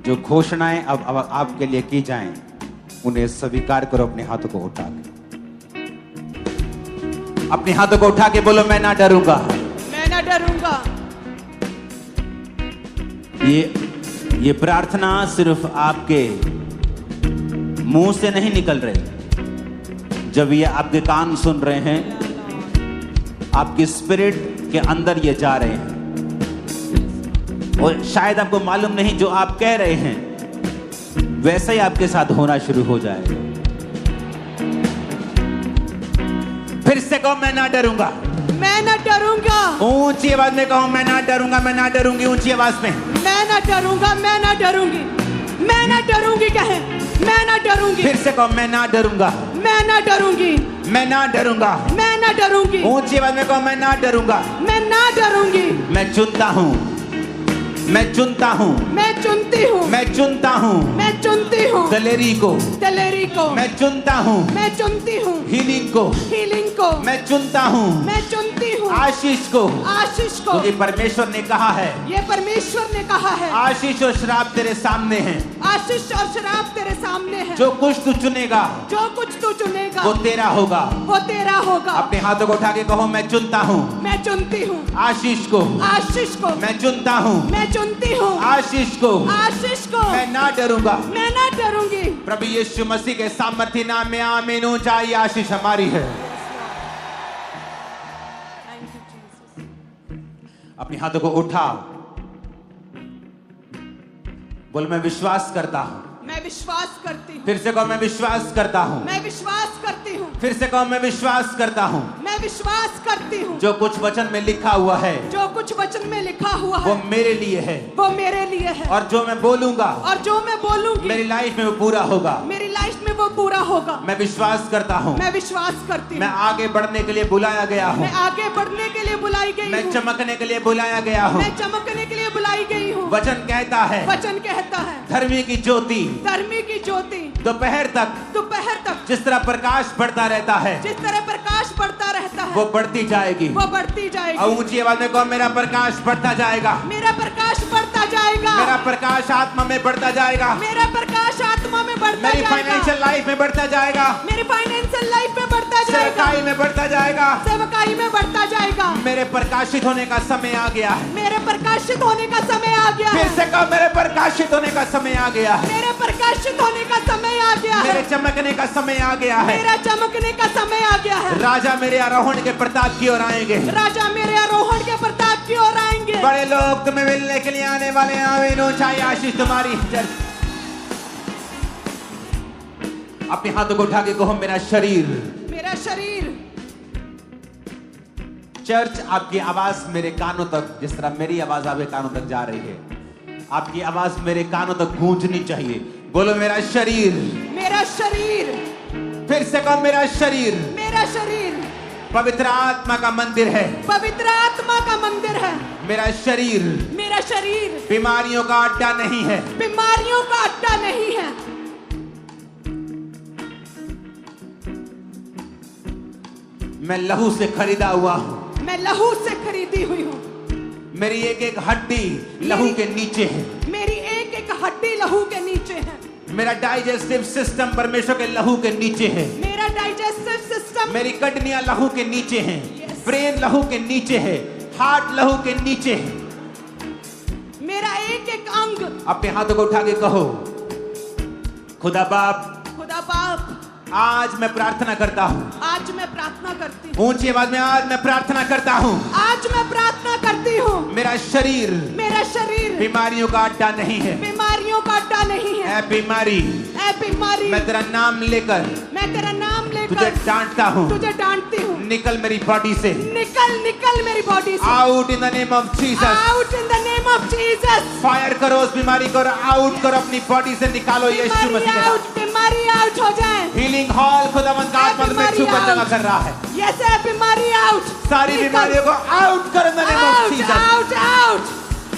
जो घोषणाएं अब आपके लिए की जाएं, उन्हें स्वीकार करो अपने हाथों को उठा के। अपने हाथों को उठा के बोलो, मैं ना डरूंगा, मैं ना डरूंगा। ये प्रार्थना सिर्फ आपके मुंह से नहीं निकल रही, जब ये आपके कान सुन रहे हैं, आपकी स्पिरिट के अंदर ये जा रहे हैं। और शायद आपको मालूम नहीं, जो आप कह रहे हैं वैसा ही आपके साथ होना शुरू हो जाएगा। फिर से कहो, मैं ना डरूंगा, मैं ना डरूंगा। ऊंची आवाज में कहो, मैं ना डरूंगा, मैं ना डरूंगी, ऊंची आवाज में। मैं ना डरूंगा, मैं ना डरूंगी, मैं ना डरूंगी। कहे, मैं ना डरूंगी। फिर से कहो, मैं ना डरूंगा, मैं ना डरूंगी, मैं ना डरूंगा, मैं ना डरूंगी। ऊंची आवाज में कहो, मैं ना डरूंगा, मैं ना डरूंगी। मैं चुनता हूं, मैं चुनता हूं, मैं चुनती हूँ, मैं चुनता हूं, मैं चुनती हूँ दलेरी को, दलेरी को। मैं चुनता हूं, मैं चुनती हूँ हीलिंग को, हीलिंग को। मैं चुनता हूं, मैं चुनती हूँ आशीष को, आशीष को। क्योंकि परमेश्वर ने कहा है, ये परमेश्वर ने कहा है, आशीष और श्राप तेरे सामने हैं, आशीष और शराब तेरे सामने है। जो कुछ तू चुनेगा जो कुछ तू चुनेगा वो तेरा होगा। वो तेरा होगा। अपने हाथों को उठा के कहो, मैं चुनता हूं मैं चुनती हूँ आशीष को, आशीष को। मैं चुनता हूं मैं चुनती हूँ आशीष को, आशीष को। मैं ना डरूंगा। मैं ना डरूंगी। प्रभु यीशु मसीह के सामर्थ्य नाम में आमीन। ऊंचाई आशीष हमारी है। अपने हाथों को उठाओ, बोल, मैं विश्वास करता हूं। मैं विश्वास करती हूँ। फिर से कहो, मैं विश्वास करता हूं। मैं विश्वास करती हूँ। फिर से कहो, मैं विश्वास करता हूं। मैं विश्वास करती हूँ। जो कुछ वचन में लिखा हुआ है जो कुछ वचन में लिखा हुआ वो है मेरे लिए है, वो मेरे लिए है। और जो मैं बोलूंगा और जो मैं बोलूंगी मेरी लाइफ में वो पूरा होगा। मेरी लाइफ में वो पूरा होगा। मैं विश्वास करता हूं। मैं विश्वास करती मैं हूँ। आगे बढ़ने के लिए बुलाया गया हूं। मैं आगे बढ़ने के लिए बुलाई गई मैं हूँ। चमकने के लिए बुलाया गया हूं। मैं चमकने के लिए बुलाई गई हूँ। वचन कहता है, वचन कहता है, धर्मी की ज्योति धर्मी की ज्योति दोपहर तक जिस तरह प्रकाश बढ़ता रहता है, जिस तरह प्रकाश बढ़ता रहता है वो बढ़ती जाएगी। वो बढ़ती जाएगी। और ऊंची आवाज में कहो, मेरा प्रकाश बढ़ता जाएगा, मेरा प्रकाश बढ़ता जाएगा। मेरा प्रकाश आत्मा में बढ़ता जाएगा, मेरा प्रकाश आत्मा में बढ़ता मेरी जाएगा। फाइनेंशियल लाइफ में बढ़ता जाएगा, मेरी फाइनेंशियल लाइफ में बढ़ता जाएगा। सेवकाई में बढ़ता जाएगा, सेवकाई में बढ़ता जाएगा। मेरे प्रकाशित होने का समय आ गया है। मेरे प्रकाशित होने का समय आ गया फिर है। से कहो, मेरे प्रकाशित होने का समय आ गया है। मेरे प्रकाशित होने का समय आ गया मेरे है। चमकने का समय आ गया है। मेरा चमकने का समय आ गया है। राजा मेरे आरोहण के प्रताप की ओर आएंगे। राजा मेरे आरोहण के प्रताप की ओर आएंगे। बड़े लोग तुम्हें मिलने के लिए आने वाले हैं। आमीन। ऊंचाई आशीष तुम्हारी। अपने हाथों को उठा के कहो, मेरा शरीर। मेरा शरीर। चर्च, आपकी आवाज मेरे कानों तक, जिस तरह मेरी आवाज आपके कानों तक जा रही है, आपकी आवाज मेरे कानों तक गूंजनी चाहिए। बोलो, मेरा शरीर। मेरा शरीर। फिर से कहो, मेरा शरीर। मेरा शरीर पवित्र आत्मा का मंदिर है। पवित्र आत्मा का मंदिर है। मेरा शरीर। मेरा शरीर बीमारियों का अड्डा नहीं है। बीमारियों का अड्डा नहीं है। मैं लहू से खरीदा हुआ हूं। मैं लहू से खरीदी हुई हूँ। मेरी एक एक हड्डी लहू के नीचे है। मेरी एक एक हड्डी लहू के नीचे है। मेरा डाइजेस्टिव सिस्टम परमेश्वर के लहू के नीचे है। मेरा डाइजेस्टिव सिस्टम, मेरी किडनियां लहू के नीचे हैं। Yes. ब्रेन लहू के नीचे है। हार्ट लहू के नीचे है। मेरा एक एक अंग। अपने हाथों को उठा के कहो, खुदा बाप, खुदा बाप, आज मैं प्रार्थना करता हूँ। आज मैं प्रार्थना करती हूँ। ऊंची आवाज में, आज मैं प्रार्थना करता हूँ। आज मैं प्रार्थना करती हूँ। मेरा शरीर बीमारियों का अड्डा नहीं है। बीमारियों का अड्डा नहीं है। ऐ बीमारी, ऐ बीमारी, मैं तेरा नाम लेकर तुझे डांटता हूँ। तुझे डांटती हूँ। निकल मेरी बॉडी से। निकल मेरी बॉडी से। Out in the name of Jesus. Out in the name of Jesus. Fire करो उस बीमारी को, आउट करो अपनी बॉडी से, निकालो यीशु मसीह के नाम। बीमारी आउट हो जाए। हीलिंग हॉल खुदावंद का आत्मा में छूकर जगह कर रहा है। यस, बीमारी आउट। सारी बीमारियों को आउट करो in the name of Jesus. Out out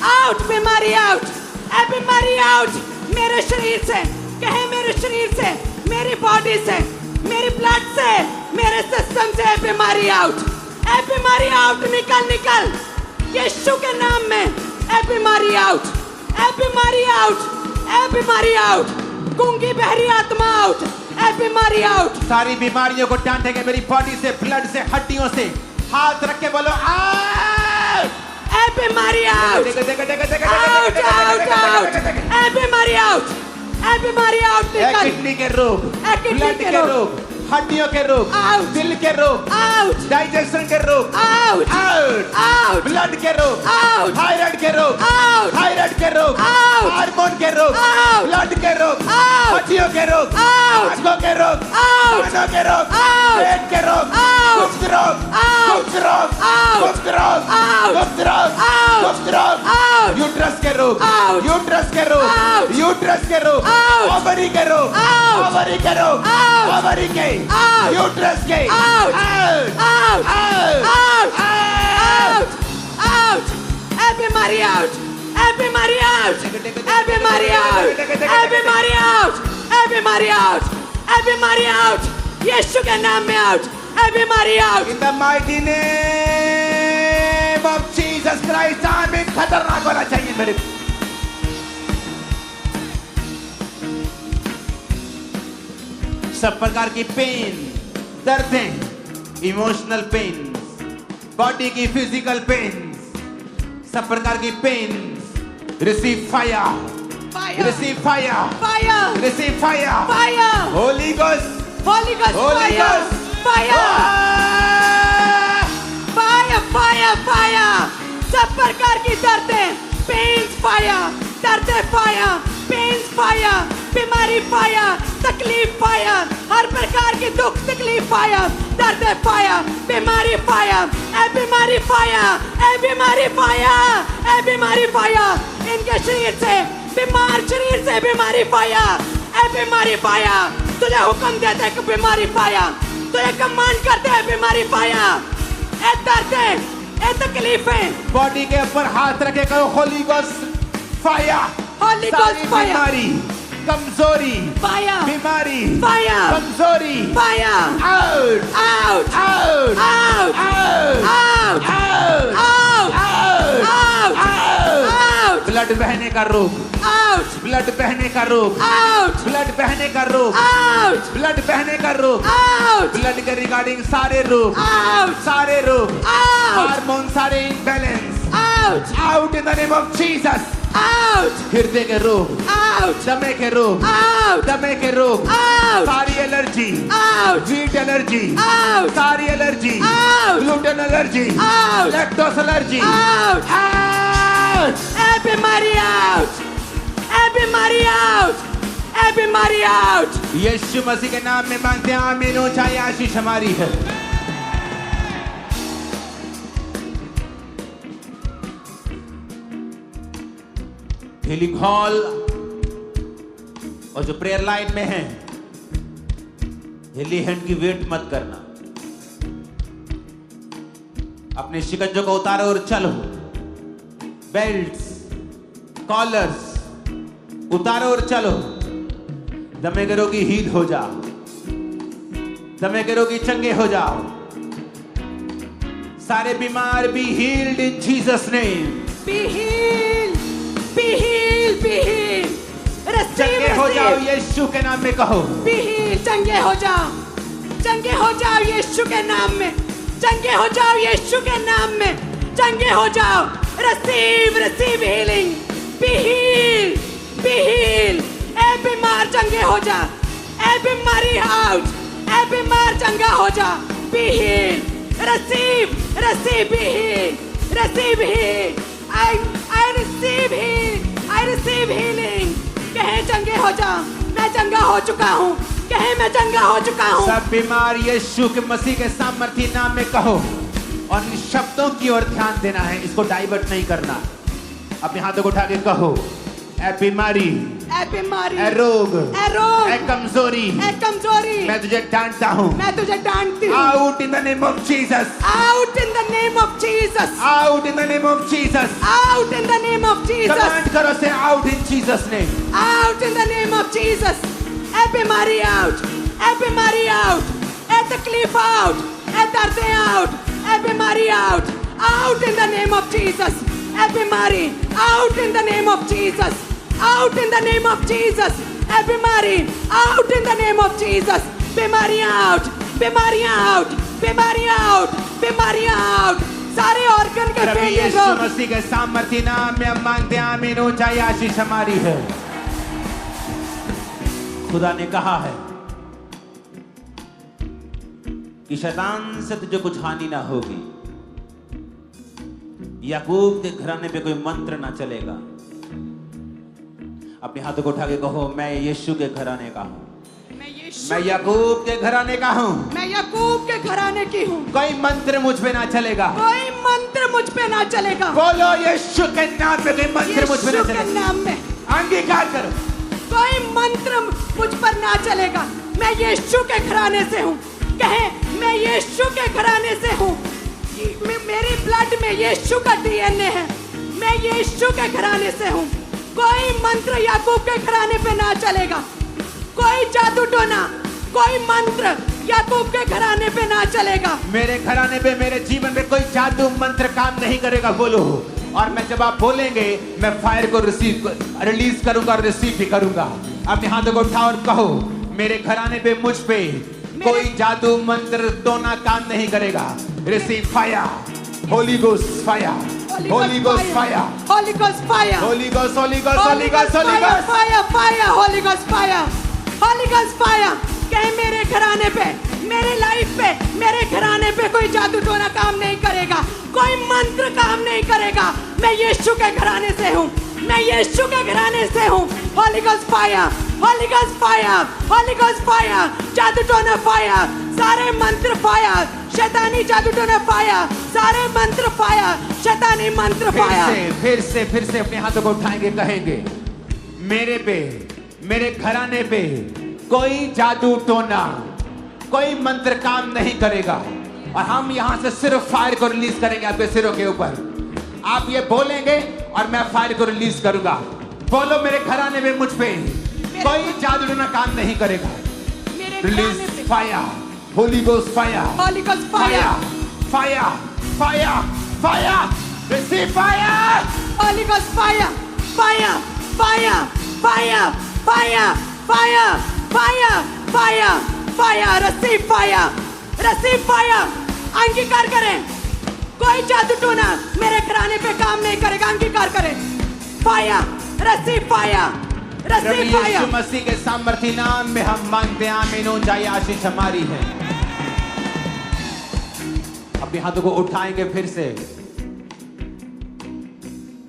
out, बीमारी आउट। ए बीमारी आउट मेरे शरीर से। कहे, मेरे शरीर से, मेरी बॉडी से, मेरी ब्लड से, मेरे सिस्टम से बीमारी आउट। ए बीमारी आउट, निकल यीशु के नाम में। ए बीमारी आउट, ए बीमारी आउट, ए ए बीमारी आउट, गूंगी बहरी आत्मा आउट, ए बीमारी आउट, सारी बीमारियों को टांटेंगे मेरी बॉडी से, ब्लड से, हड्डियों से। हाथ रख के बोलो आउट, ए बीमारी आउट, आउट आउट आउट, ए बीमारी आउट, ए बीमारी आउट, निकल, किडनी के रोग, ब्लड के रोग, हड्डियों के रोग, आउट, दिल के रोग, आउट, डाइजेशन के रोग, आउट, आउट, आउट, ब्लड के रोग, आउट, थायराइड के रोग, आउट, थायराइड के रोग, आउट, हार्मोन के रोग, आउट, ब्लड के रोग, आउट, हड्डियों के रोग, आउट, आंखों के रोग, आउट, कानों के रोग, आउट, पेट के रोग, आउट, गुप्त रोग, आउट, गुप्त रोग, आउट, गुप्त रोग, आउट, गुप्त रोग, आउट, गुप्त रोग, आउट, यूट्रस के रोग, आउट, यूट्रस के रोग, आउट, यूट्रस के रोग, आउट, ओवरी के रोग, आउट, ओवरी के रोग, आउट, ओवरी के, आउट, यूट्रस के, out, out, out, out, out, out, out, ए बीमारी आउट, ए बीमारी आउट, ए बीमारी आउट, ए बीमारी आउट, ए बीमारी आउट, ए बीमारी आउट, यीशु के नाम में आउट, ए बीमारी out, In the mighty name of Jesus Christ, आमीन। खतरनाक होना चाहिए मेरे। सब प्रकार की पेन, दर्दें, इमोशनल पेन, बॉडी की फिजिकल पेन, सब प्रकार की pain, receive fire, fire, receive fire, fire, receive fire, fire, Holy Ghost, Holy Ghost, holy fire, ghost, fire, fire, fire, fire, सब प्रकार की दर्दें, पेन्स फायर, दर्दें फायर, पेन्स फायर, बीमारी फायर, तकलीफ फायर, हर प्रकार की दुख तकलीफ फायर, दर्दें फायर, बीमारी फायर, ए बीमारी फायर, ए बीमारी फायर, ए बीमारी फायर, इनके शरीर से बीमार शरीर से बीमारी फायर, ए बीमारी फायर, तुझे हुक्म देते हैं कि बीमारी फायर, तुझे कमांड करते हैं बीमारी फायर, ए दर्दें, ए तकलीफें, बॉडी के ऊपर हाथ रखे करो होली गोस्ट फायर, होली सारी गोस्ट फायर, बीमारी, कमजोरी, फायर, बीमारी, फायर, कमजोरी, fire, out, out, out, out, out, out, out, out, out, out, out, out, blood बहने का रोग, आउट, ब्लड बहने का रोग, आउट, ब्लड बहने का रोग, आउट, ब्लड बहने का रोग, आउट, ब्लड के रिगार्डिंग सारे रोग, आउट, सारे रोग, आउट, हार्मोन सारे imbalance, out, out in the name of Jesus. Out, हृदय के रोग, आउट, दमे के रोग, आउट, दमे के रोग, आउट, सारी allergy, out, wheat allergy, out, सारी allergy, out, gluten allergy, out, lactose allergy, out, out, ए बीमारी आउट, ए बीमारी आउट, ए बीमारी आउट, यीशु मसीह के नाम में मांगते हैं आमीन। ऊंचाई आशीष हमारी है। हीलिंग हॉल और जो प्रेयर लाइन में है, हिली हैंड की वेट मत करना, अपने शिकंजों को उतारो और चलो। बेल्ट्स, कॉलर्स उतारो और चलो। दमे के रोगी हील हो जाओ, दमे के रोगी चंगे हो जाओ, सारे बीमार be healed in Jesus name. be healed, be healed, be healed, receive, चंगे हो जाओ receive, यीशु के नाम में कहो। be healed, चंगे हो जाओ, चंगे हो जाओ यीशु के नाम में, चंगे हो जाओ यीशु के नाम में, चंगे हो जाओ, receive, receive healing, be healed, be healed, ए बीमार चंगे हो जा, ए बीमारी आउट, ए बीमार चंगा हो जा, be healed, receive, receive, be healed, receive heal, I receive heal, I receive healing, कहे चंगे हो जा, मैं चंगा हो चुका हूँ, कहे मैं चंगा हो चुका हूँ। सब बीमार यीशु के मसीह के सामर्थी नाम में कहो और इन शब्दों की ओर ध्यान देना है, इसको डाइवर्ट नहीं करना। अपने हाथों को उठा के कहो, ए बीमारी, ए बीमारी, ए रोग, ए रोग, ए कमजोरी, ए कमजोरी, मैं तुझे डांटता हूँ। मैं तुझे डांटती हूँ। Out in the name of Jesus, Out in the name of Jesus, out in the name of Jesus. out in the name of Jesus, command करो से out in Jesus name. out in the name of Jesus, ए बीमारी out, ए बीमारी out, ए तकलीफ out, ए दर्दें out, ए बीमारी out in the name of Jesus, ए बीमारी out in the name of Jesus, out in the name of Jesus. ए बीमारी out in the name of Jesus. बीमारियां out, बीमारियां out, बीमारियां out, बीमारियां out. सारे organ के प्रभु failure यीशु मसीह के सामर्थ्य नाम में हम मांगते हैं, आमीन। ऊंचाई आशीष हमारी है। खुदा ने कहा है कि शैतान से तुझे कुछ हानि ना होगी। याकूब के घराने पे कोई मंत्र ना चलेगा। अपने हाथों को उठा के कहो, मैं यीशु के घराने का हूं, मैं याकूब के घराने का हूं, मैं याकूब के घराने की हूं। कोई मंत्र मुझ पे ना चलेगा, कोई मंत्र मुझ पे ना चलेगा। बोलो यीशु के नाम में कोई मंत्र मुझ पे ना यीशु के चलेगा। नाम में अंगीकार करो, कोई मंत्र मुझ पर ना चलेगा। मैं यीशु के घराने से हूँ। कहे, मैं यीशु के घराने से हूँ। मेरी ब्लड में यीशु का डीएनए है। मैं यीशु के घराने से हूँ। कोई मंत्र याकूब के घराने पे ना चलेगा। कोई जादू टोना, कोई मंत्र याकूब के घराने पे ना चलेगा। मेरे घराने पे, मेरे जीवन में कोई जादू मंत्र काम नहीं करेगा। बोलो, और मैं जब आप बोलेंगे मैं फायर को रिलीज करूंगा और रिसीव भी करूंगा। अपने हाथों को उठाओ और कहो, मेरे घराने पे, मुझ पे कोई जादू मंत्र टोना काम नहीं करेगा। Receive fire, Holy ghost fire, Holy ghost fire, Holy ghost fire, Holy Ghost, Holy Ghost, Holy Ghost, Holy ghost fire, fire, Holy ghost fire, Holy ghost fire. कहे, मेरे घराने पे, मेरे लाइफ पे, मेरे घराने पे कोई जादू टोना काम नहीं करेगा। कोई मंत्र काम नहीं करेगा। मैं यीशु के घराने से हूँ। मैं यीशु के घराने से हूँ। Holi ghost fire, Holy ghost fire, Holy ghost fire, जादू टोना फायर, सारे मंत्र फायर, शैतानी जादू टोना फायर, सारे मंत्र फायर, शैतानी मंत्र फायर। फिर से अपने हाथों को उठाएंगे, कहेंगे, मेरे पे, मेरे घराने पे कोई जादू टोना, कोई मंत्र काम नहीं करेगा। और हम यहां से सिर्फ फायर को रिलीज करेंगे आपके सिरों के ऊपर। आप ये बोलेंगे और मैं फायर को रिलीज करूंगा। बोलो, मेरे घराने में, मुझ पे कोई जादू टोना काम नहीं करेगा। Release fire, Holy ghost fire, Holy ghost fire, fire, fire, fire, receive fire, Holy ghost fire, fire, fire, fire, fire, fire, fire, fire, fire, receive fire, receive fire. अंगीकार करें, कोई जादू टोना मेरे घराने पे काम नहीं करेगा। अंगीकार करें, fire, receive fire, receive fire. यीशु मसीह के सामर्थ्य नाम में हम मांगते हैं, आमीन। ऊंचाई आशीष हमारी है। अपने हाथों को उठाएंगे फिर से,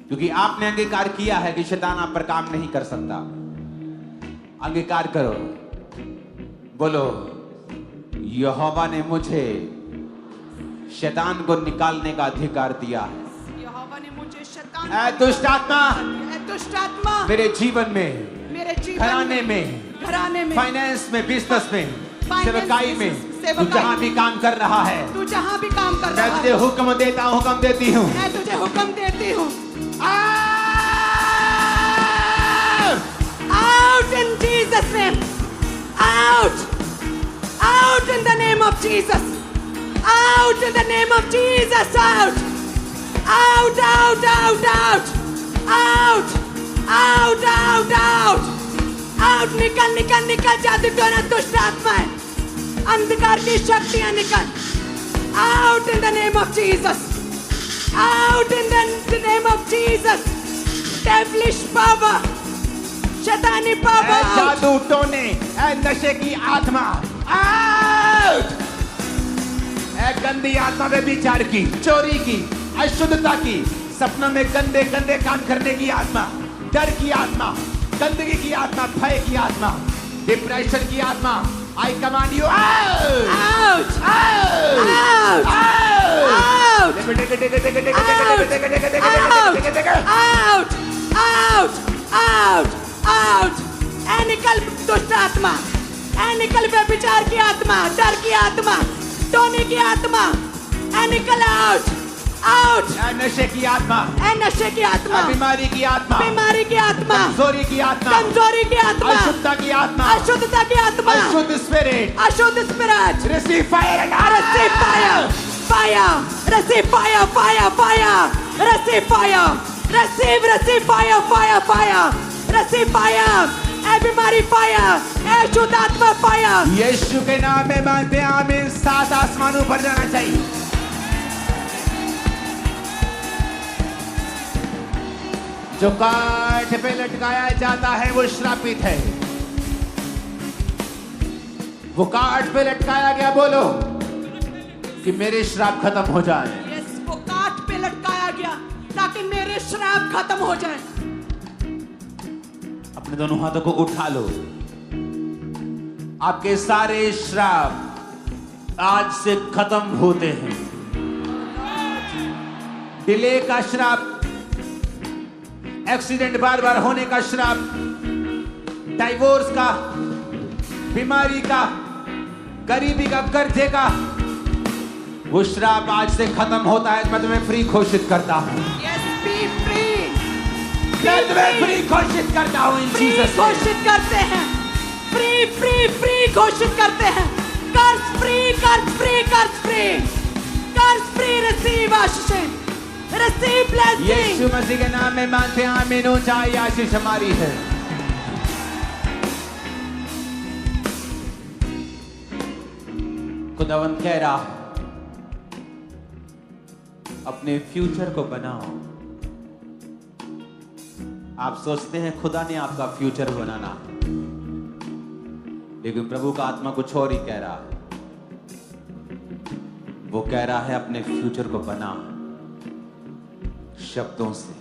क्योंकि आपने अंगीकार किया है कि शैतान आप पर काम नहीं कर सकता। अंगीकार करो, बोलो, यहोवा ने मुझे शैतान को निकालने का अधिकार दिया है। यहोवा ने मुझे शैतान, ऐ दुष्ट आत्मा, दुष्ट आत्मा, मेरे जीवन में, मेरे जीवन घराने में, घराने में, फाइनेंस में, बिजनेस में, फाइनेंस, सेवकाई में, सेवकाई, तू जहां भी काम कर रहा है, तू जहां भी काम कर रहा मैं है, तुझे हुक्म देता हूं, हुक्म देती हूं, मैं तुझे हुक्म देती हूं। Out in Jesus' name. Out. Out in the name of Jesus. Out in the name of Jesus. Out. Out, out, out, out. Out. Out, out, out. Out. निकल, निकल, निकल। जादू टोना दुष्ट आत्मा है, अंधकार की शक्तियां निकल। Out in the name of Jesus. Out in the name of Jesus. Devilish power. शैतानी पावर, जादू टोने, नशे की आत्मा, आउट! गंदी आत्मा में विचार की, चोरी की, अशुद्धता की, सपनों में गंदे गंदे काम करने की आत्मा, डर की आत्मा, गंदगी की आत्मा, भय की आत्मा, डिप्रेशन की आत्मा, I command you out! Out! Out! Out! Out! Out! Out! ऐ निकल दुष्ट आत्मा, ऐ निकल व्यभिचार की आत्मा, डर की आत्मा, टोने की आत्मा, ऐ निकल आउट! आउट! नशे की आत्मा, ऐ नशे की आत्मा, बीमारी की आत्मा, बीमारी की आत्मा, कमजोरी की आत्मा, कमजोरी की आत्मा, अशुद्धता की आत्मा, अशुद्धता की आत्मा, अशुद्ध स्पिरिट, अशुद्ध spirit, receive fire, receive fire, fire, receive fire, fire, fire, receive fire, receive fire, fire, fire, receive fire, ए बीमारी fire, ए अशुद्ध आत्मा fire, यीशु के नाम में मांगते हैं आमीन। 7 आसमानों पर जाना चाहिए। जो काठ पे लटकाया जाता है वो श्रापित है। वो काठ पे लटकाया गया, बोलो कि मेरे श्राप खत्म हो जाए। यस, वो काठ पे लटकाया गया ताकि मेरे श्राप खत्म हो जाए। अपने दोनों हाथों को उठा लो। आपके सारे श्राप आज से खत्म होते हैं। डिले का श्राप, एक्सीडेंट बार बार होने का श्राप, डाइवोर्स का, बीमारी का, गरीबी का, कर्जे का, वो श्राप आज से खत्म होता है। मैं तुम्हें फ्री घोषित करता हूं। यस, बी फ्री, मैं तुम्हें फ्री घोषित करता हूं। इन फ्री जीसस घोषित करते हैं, फ्री फ्री फ्री घोषित करते हैं। कर्ज फ्री, कर्ज फ्री, कर्ज फ्री, कर्ज फ्री। रिसीव आशीष, रिसीव ब्लेसिंग। यीशु मसीह के नाम में मानते हैं आमीन। ऊंचाई आशीष हमारी है। खुदावंद कह रहा है अपने फ्यूचर को बनाओ। आप सोचते हैं खुदा ने आपका फ्यूचर बनाना, लेकिन प्रभु का आत्मा कुछ और ही कह रहा है। वो कह रहा है अपने फ्यूचर को बना शब्दों से।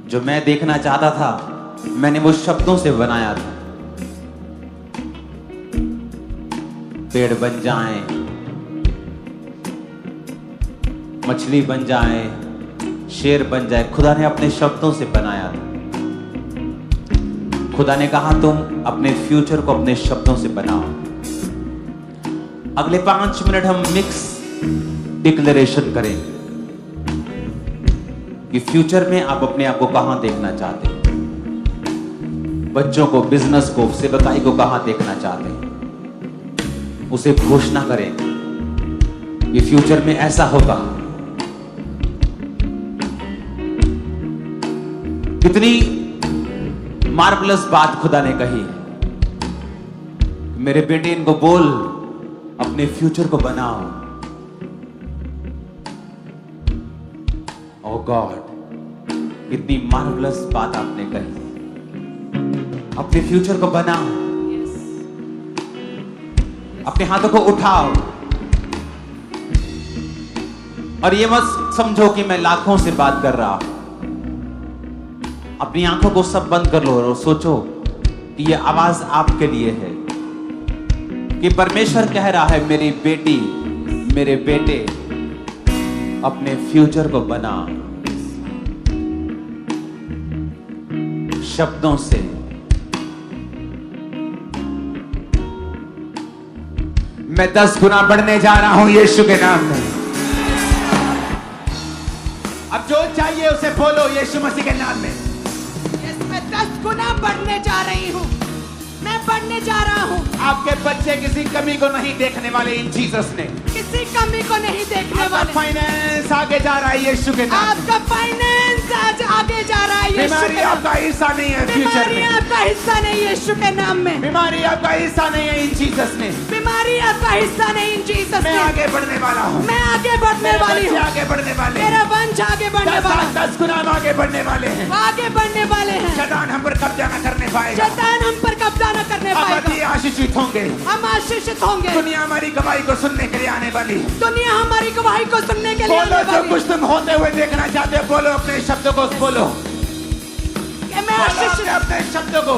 जो मैं देखना चाहता था मैंने वो शब्दों से बनाया था। पेड़ बन जाएं, मछली बन जाए, शेर बन जाए, खुदा ने अपने शब्दों से बनाया था। खुदा ने कहा तुम अपने फ्यूचर को अपने शब्दों से बनाओ। अगले 5 मिनट हम मिक्स डिक्लेरेशन करेंगे कि फ्यूचर में आप अपने आप को कहां देखना चाहते हैं। बच्चों को, बिजनेस को, सेवकाई को कहां देखना चाहते हैं, उसे घोषणा करें कि फ्यूचर में ऐसा होगा। कितनी मार्वलस बात खुदा ने कही। मेरे बेटे इनको बोल अपने फ्यूचर को बनाओ। ओह गॉड, कितनी मार्वलस बात आपने कही। अपने फ्यूचर को बनाओ। अपने हाथों को उठाओ और ये मत समझो कि मैं लाखों से बात कर रहा हूं। अपनी आंखों को सब बंद कर लो और सोचो कि ये आवाज आपके लिए है कि परमेश्वर कह रहा है मेरी बेटी, मेरे बेटे, अपने फ्यूचर को बना शब्दों से। मैं 10 गुना बढ़ने जा रहा हूं यीशु के नाम में। अब जो चाहिए उसे बोलो यीशु मसीह के नाम में। मैं 10 गुना बढ़ने जा रही हूँ, मैं बढ़ने जा रहा हूँ। आपके बच्चे किसी कमी को नहीं देखने वाले इन जीसस ने। किसी कमी को नहीं देखने वाले। फाइनेंस आगे जा रहा है यीशु के नाम। आपका फाइनेंस आज आगे जा रहा है यीशु बीमारी के नाम। आपका हिस्सा नहीं है फ्यूचर में। आपका हिस्सा नहीं यीशु के नाम में। बीमारी आपका हिस्सा नहीं है इन जीसस ने। बीमारी आपका हिस्सा नहीं इन जीसस मैं ने। आगे बढ़ने वाला हूँ। मैं आगे बढ़ने वाली हूँ। आगे बढ़ने वाले। मेरा वंश आगे बढ़ने वाला है। 10 गुना हम आगे बढ़ने वाले हैं। आगे बढ़ने वाले हैं। शैतान हम पर कब्जा न करने पाएगा। शैतान हम पर कब्जा न करने पाएगा। आशीषित होंगे। हम आशीषित होंगे। दुनिया हमारी गवाही को सुनने के लिए आने वाली है। दुनिया हमारी गवाही को सुनने के लिए आने बोलो जो वाली कुछ तुम होते हुए देखना चाहते हो, बोलो अपने शब्दों को बोलो। कि मैं आशीषित, अपने शब्दों को,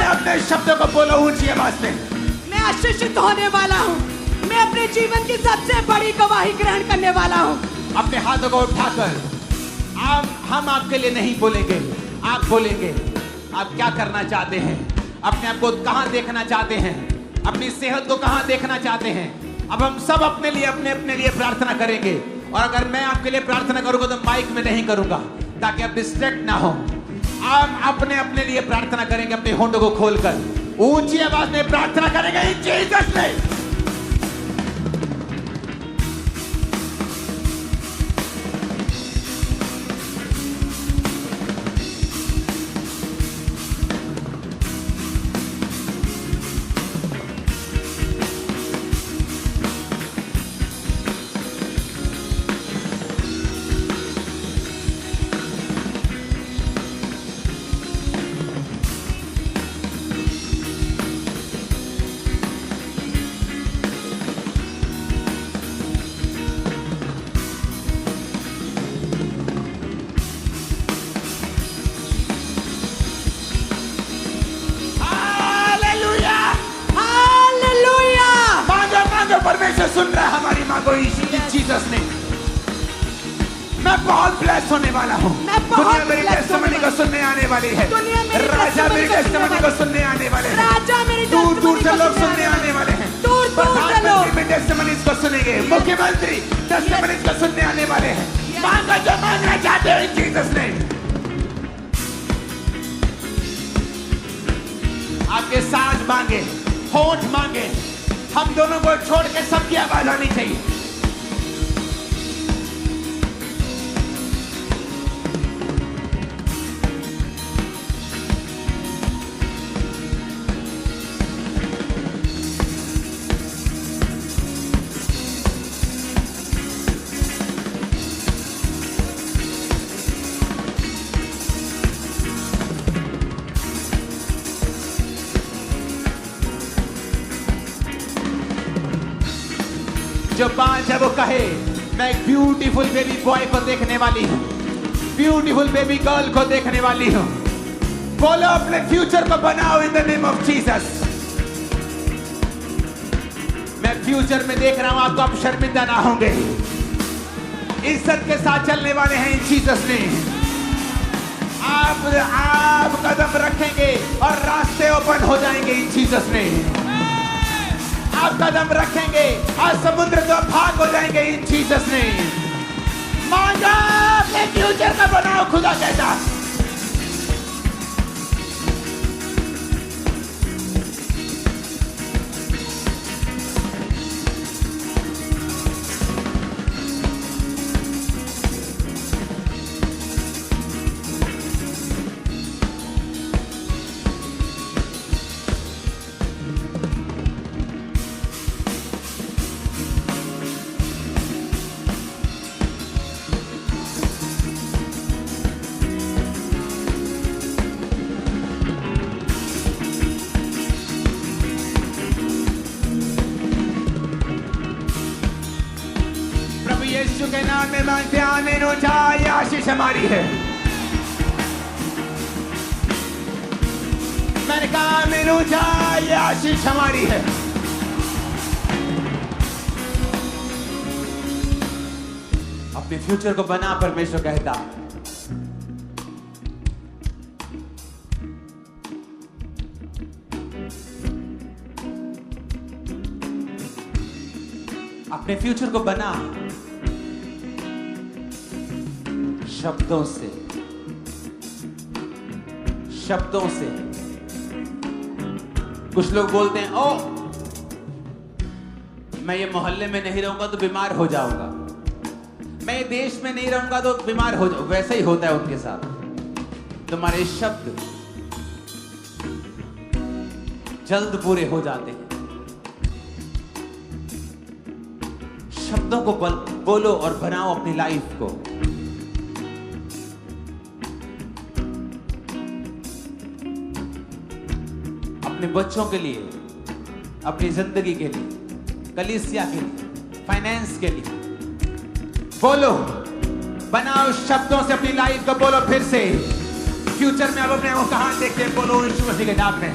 अपने शब्दों को बोलो ऊंची आवाज में। मैं आशीषित होने वाला हूँ। मैं अपने जीवन की सबसे बड़ी गवाही ग्रहण करने वाला हूँ। अपने हाथों को उठाकर हम आपके लिए नहीं बोलेंगे, आप बोलेंगे। आप क्या करना चाहते हैं, अपने आप को कहां देखना चाहते हैं, अपनी सेहत को कहां देखना चाहते हैं। अब हम सब अपने लिए प्रार्थना करेंगे। और अगर मैं आपके लिए प्रार्थना करूंगा तो माइक में नहीं करूंगा ताकि आप डिस्ट्रैक्ट ना हो। आप अपने लिए प्रार्थना करेंगे, अपने होंठों को खोलकर ऊंची आवाज में प्रार्थना करेंगे इन जीसस नेम। परमेश्वर सुन रहा है हमारी माँ को जीसस ने। मैं बहुत ब्लेस्ड होने वाला हूँ। मैं बहुत दुनिया मेरी blessed टेस्टिमनी को सुनने आने वाली है। दुनिया मेरी राजा मेरी testimony को टेस्टिमनी को सुनने आने वाले हैं। राजा मेरी दूर दूर से testimony को लोग सुनने सुनने आने वाले हैं। दूर दूर से लोग प्रधानमंत्री भी टेस्टिमनीज को सुनेंगे, मुख्यमंत्री टेस्टिमनीज को सुनने आने वाले हैं। मांगा जो मांगना चाहते हो इन जीसस ने। आपके सांस मांगे, होंठ मांगे, हम दोनों को छोड़ के सबकी आवाज आनी चाहिए। जो 5 है वो कहे मैं एक ब्यूटीफुल बेबी बॉय को देखने वाली हूँ, ब्यूटीफुल बेबी गर्ल को देखने वाली हूँ। बोलो अपने फ्यूचर को बनाओ in the name of Jesus. मैं फ्यूचर में देख रहा हूँ आपको, आप शर्मिंदा ना होंगे, इज्जत के साथ चलने वाले हैं इन जीसस ने। आप कदम रखेंगे और रास्ते ओपन हो जाएंगे इन जीसस ने। आप कदम रखेंगे और समुद्र तो भाग हो जाएंगे इन जीसस ने। मांगा अपने फ्यूचर का बनाओ, खुदा कहता। यीशु के नाम में मांगते आमीन। ऊंचाई आशीष हमारी है। मैंने कहा आमीन, ऊंचाई आशीष हमारी है। अपने फ्यूचर को बना, परमेश्वर कहता। अपने फ्यूचर को बना शब्दों से, शब्दों से। कुछ लोग बोलते हैं ओ मैं ये मोहल्ले में नहीं रहूंगा तो बीमार हो जाऊंगा, मैं ये देश में नहीं रहूंगा तो बीमार हो जाऊंगा। वैसा ही होता है उनके साथ। तुम्हारे शब्द जल्द पूरे हो जाते हैं। शब्दों को बोलो और बनाओ अपनी लाइफ को। अपने बच्चों के लिए, अपनी जिंदगी के लिए, कलीसिया के लिए, फाइनेंस के लिए बोलो, बनाओ शब्दों से अपनी लाइफ को बोलो। फिर से फ्यूचर में अब अपने को कहां देखते हैं, बोलो यीशु मसीह के नाम में।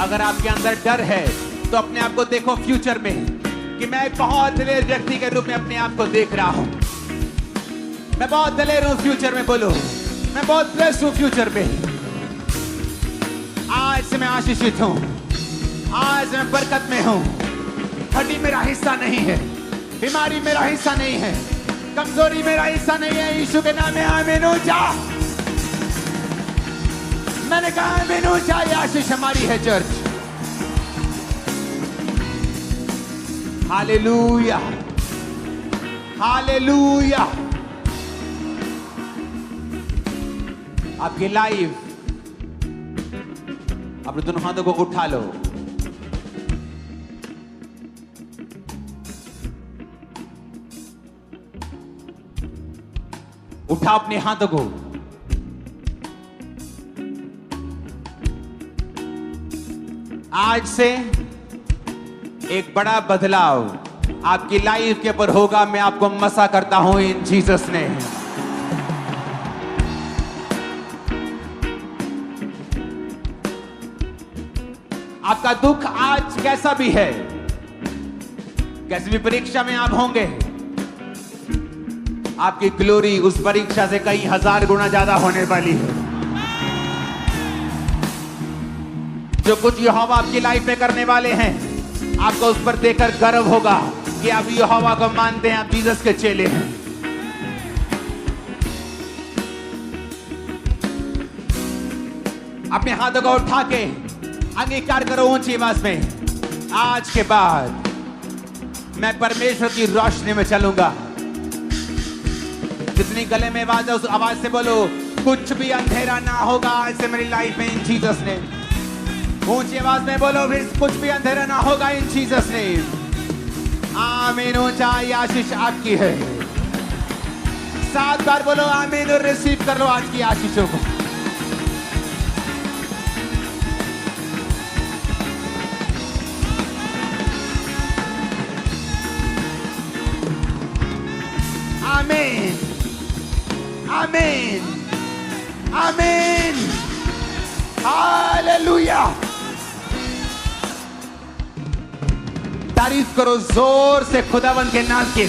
अगर आपके अंदर डर है तो अपने आप को देखो फ्यूचर में कि मैं एक बहुत दलेर व्यक्ति के रूप में अपने आप को देख रहा हूं। मैं बहुत दलेर हूं फ्यूचर में। बोलो मैं बहुत ब्लेस्ड हूं फ्यूचर में। आज से मैं आशीषित हूं, आज मैं बरकत में हूं। हड्डी मेरा हिस्सा नहीं है, बीमारी मेरा हिस्सा नहीं है, कमजोरी मेरा हिस्सा नहीं है। यीशु के नाम में आमीन। ऊंचा मैंने कहा आमीन। ऊंचा ये आशीष हमारी है चर्च। Hallelujah, hallelujah. आपकी लाइफ, अपने दोनों हाथों को उठा लो। उठा अपने हाथों को। आज से एक बड़ा बदलाव आपकी लाइफ के ऊपर होगा। मैं आपको मसा करता हूं इन जीसस ने। आपका दुख आज कैसा भी है, कैसी भी परीक्षा में आप होंगे, आपकी ग्लोरी उस परीक्षा से कई हजार गुना ज्यादा होने वाली है। जो कुछ यहोवा आपकी लाइफ में करने वाले हैं, आपको उस पर देखकर गर्व होगा कि आप यहोवा को मानते हैं, आप जीसस के चेले हैं। अपने हाथों को उठा के अंगीकार करो ऊंची आवाज में, आज के बाद मैं परमेश्वर की रोशनी में चलूंगा। जितनी गले में आवाज है उस आवाज से बोलो, कुछ भी अंधेरा ना होगा आज से मेरी लाइफ में इन जीसस ने। ऊंची आवाज में बोलो फिर, कुछ भी अंधेरा ना होगा इन जीसस ने। आमीन। ऊंचाई आशीष आपकी है। 7 बार बोलो आमीन और रिसीव कर लो आज की आशीषों को। आमीन, आमीन, आमीन, हालेलुया। तारीफ करो जोर से खुदावंद के नाम की।